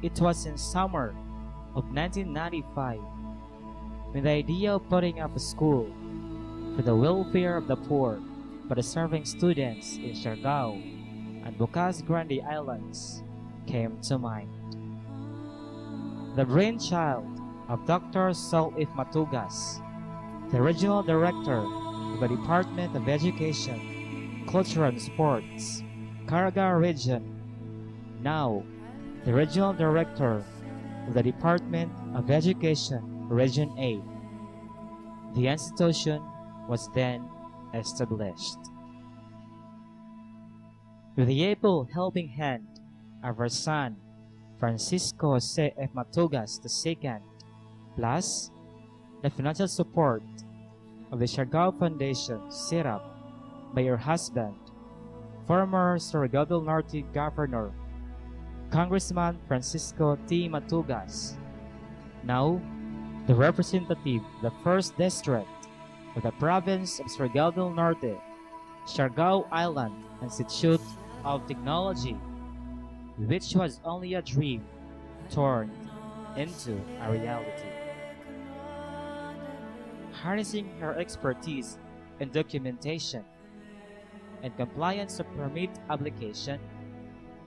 It was in summer of 1995 when the idea of putting up a school for the welfare of the poor by serving students in Siargao and Bocas Grande Islands came to mind. The brainchild of Dr. Saul F. Matugas, the regional director of the Department of Education, Culture and Sports, Siargao Region, now the regional director of the Department of Education, Region 8. The institution was then established. With the able helping hand of our son, Francisco Jose F. Matugas II, plus the financial support of the Siargao Foundation set up by your husband, former Siargao del Norte Governor, Congressman Francisco T. Matugas, now the representative of the 1st District of the province of Siargao del Norte, Siargao Island Institute of Technology, which was only a dream turned into a reality. Harnessing her expertise in documentation and compliance of permit application,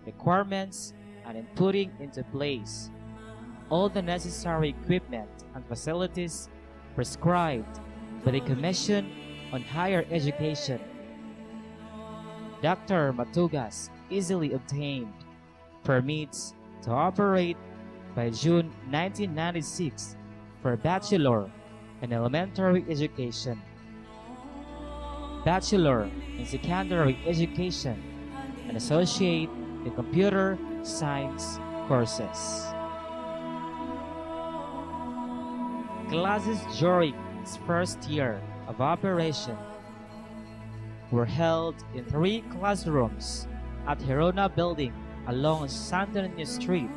requirements, and in putting into place all the necessary equipment and facilities prescribed by the Commission on Higher Education, Dr. Matugas easily obtained permits to operate by June 1996 for Bachelor in Elementary Education, Bachelor in Secondary Education, and Associate in Computer Science courses. Classes during its first year of operation were held in 3 classrooms at Herona Building along Santo Niño Street,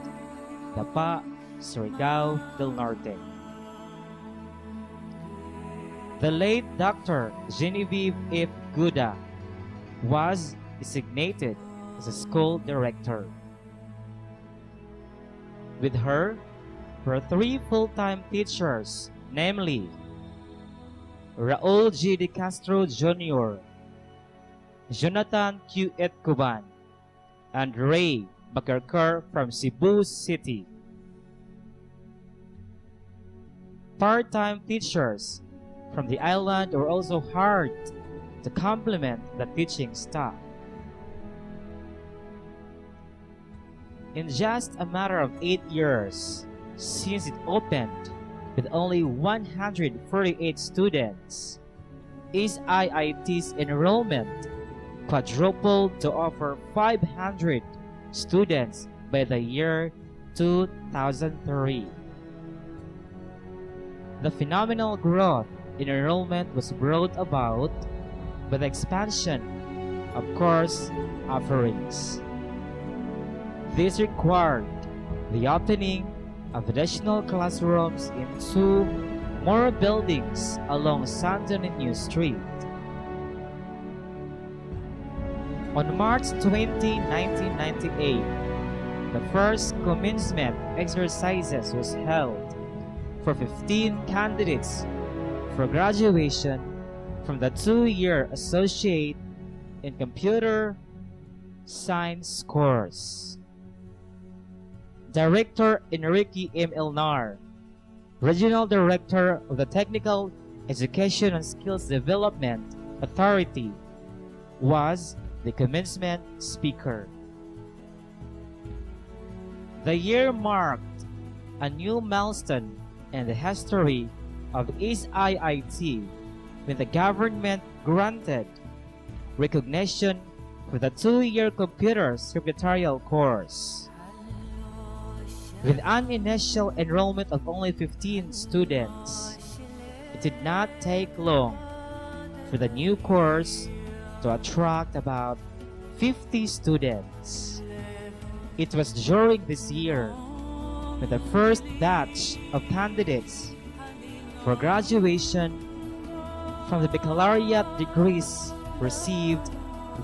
Dapa, Siargao del Norte. The late Dr. Genevieve F. Guda was designated as a school director. With her were 3 full-time teachers, namely Raul G. De Castro Jr., Jonathan Q. Etcoban, and Ray Bacarcar from Cebu City. Part-time teachers from the island were also hired to complement the teaching staff. In just a matter of 8 years since it opened with only 148 students, SIIT's enrollment quadrupled to over 500 students by the year 2003. The phenomenal growth in enrollment was brought about by the expansion of course offerings. This required the opening of additional classrooms in 2 more buildings along Santo Niño Street. On March 20, 1998, the first commencement exercises was held for 15 candidates for graduation from the 2-year Associate in Computer Science course. Director Enrique M. Elnar, Regional Director of the Technical Education and Skills Development Authority, was the commencement speaker. The year marked a new milestone in the history of SIIT when the government granted recognition for the 2-year Computer Secretarial course. With an initial enrollment of only 15 students, it did not take long for the new course to attract about 50 students. It was during this year when the first batch of candidates for graduation from the baccalaureate degrees received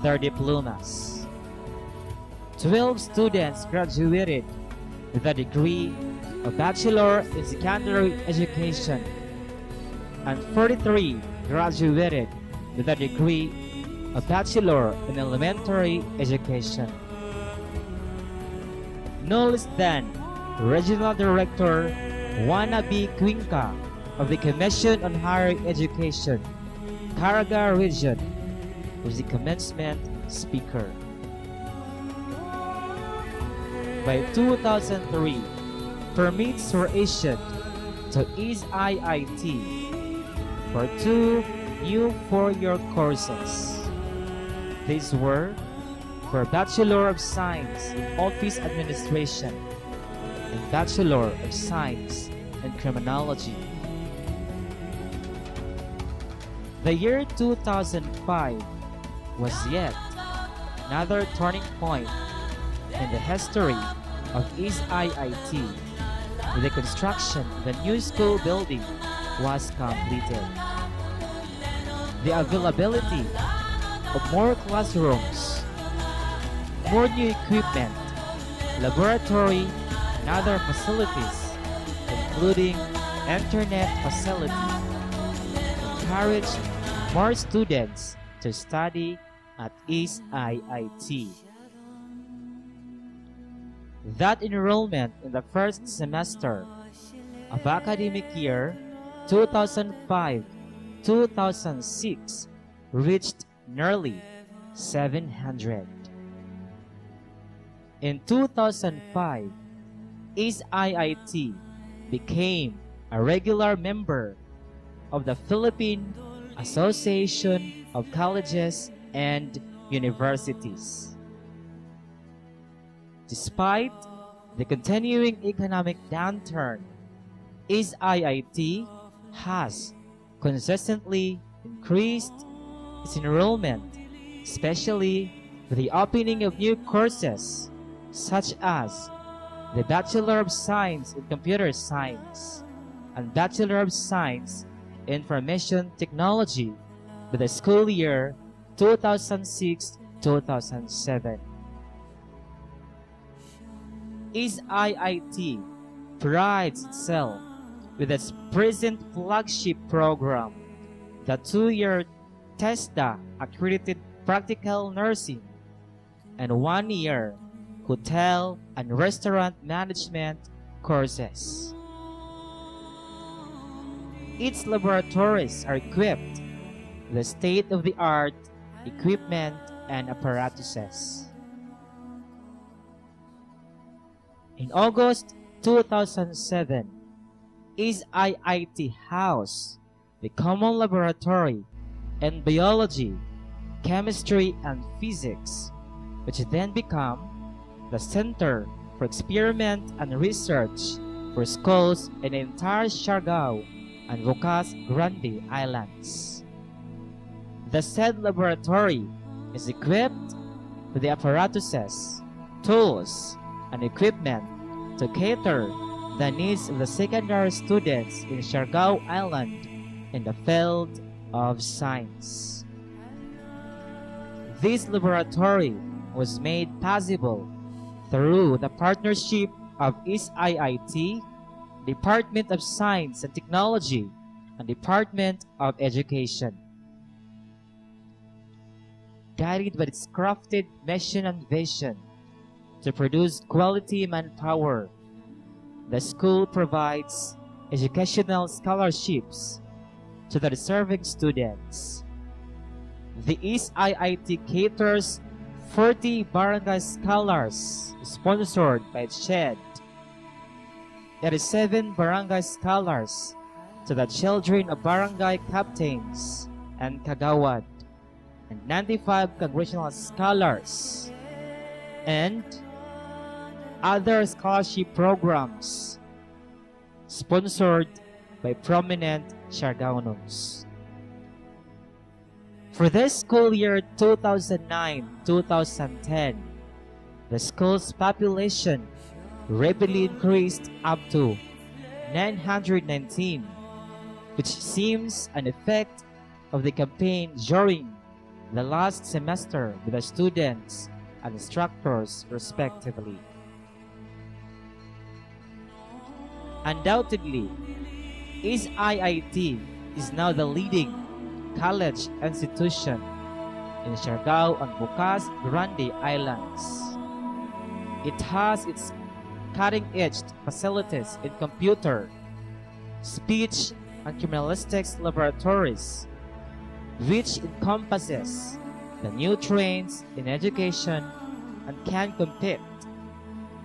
their diplomas. 12 students graduated with a degree of Bachelor in Secondary Education, and 43 graduated with a degree of Bachelor in Elementary Education. No less than Regional Director Juana B. Cuenca of the Commission on Higher Education, Siargao Region, was the commencement speaker. By 2003, permits were issued to SIIT for 2 new 4-year courses. These were for Bachelor of Science in Office Administration and Bachelor of Science in Criminology. The year 2005 was yet another turning point in the history of SIIT, when the construction of the new school building was completed. The availability of more classrooms, more new equipment, laboratory, and other facilities, including internet facility, encouraged more students to study at SIIT. That enrollment in the first semester of academic year 2005-2006 reached nearly 700. In 2005, SIIT became a regular member of the Philippine Association of Colleges and Universities. Despite the continuing economic downturn, SIIT has consistently increased its enrollment, especially with the opening of new courses such as the Bachelor of Science in Computer Science and Bachelor of Science in Information Technology with the school year 2006-2007. SIIT prides itself with its present flagship program, the 2-year TESDA accredited practical nursing and 1-year hotel and restaurant management courses. Its laboratories are equipped with state-of-the-art equipment and apparatuses. In August 2007, SIIT housed the Common Laboratory in Biology, Chemistry, and Physics, which then became the Center for Experiment and Research for schools in the entire Siargao and Bocas Grande Islands. The said laboratory is equipped with the apparatuses, tools, and equipment to cater the needs of the secondary students in Siargao Island in the field of science. This laboratory was made possible through the partnership of SIIT, Department of Science and Technology, and Department of Education. Guided by its crafted mission and vision to produce quality manpower, the school provides educational scholarships to the deserving students. The SIIT caters 40 barangay scholars sponsored by its shed. There is 7 barangay scholars to the children of barangay captains and kagawad, and 95 congressional scholars, and other scholarship programs sponsored by prominent Siargaoans. For this school year 2009-2010, the school's population rapidly increased up to 919, which seems an effect of the campaign during the last semester with the students and instructors respectively. Undoubtedly, SIIT is now the leading college institution in Siargao and Bocas Grande Islands. It has its cutting-edge facilities in computer, speech, and criminalistics laboratories, which encompasses the new trends in education and can compete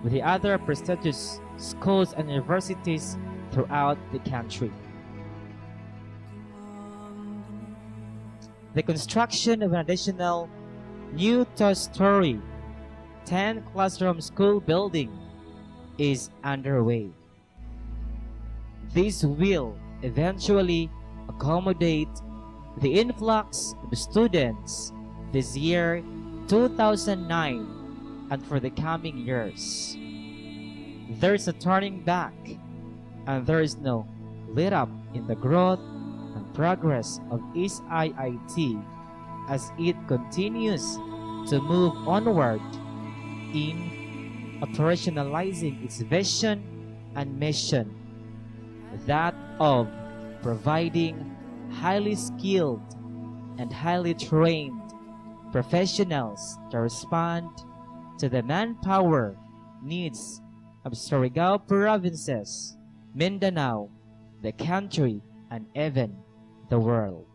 with the other prestigious schools and universities throughout the country. The construction of an additional new two-story, 10-classroom school building is underway. This will eventually accommodate the influx of students this year 2009 and for the coming years. There is a turning back, and there is no let up in the growth and progress of SIIT as it continues to move onward in operationalizing its vision and mission, that of providing highly skilled and highly trained professionals to respond to the manpower needs of Siargao provinces, Mindanao, the country, and even the world.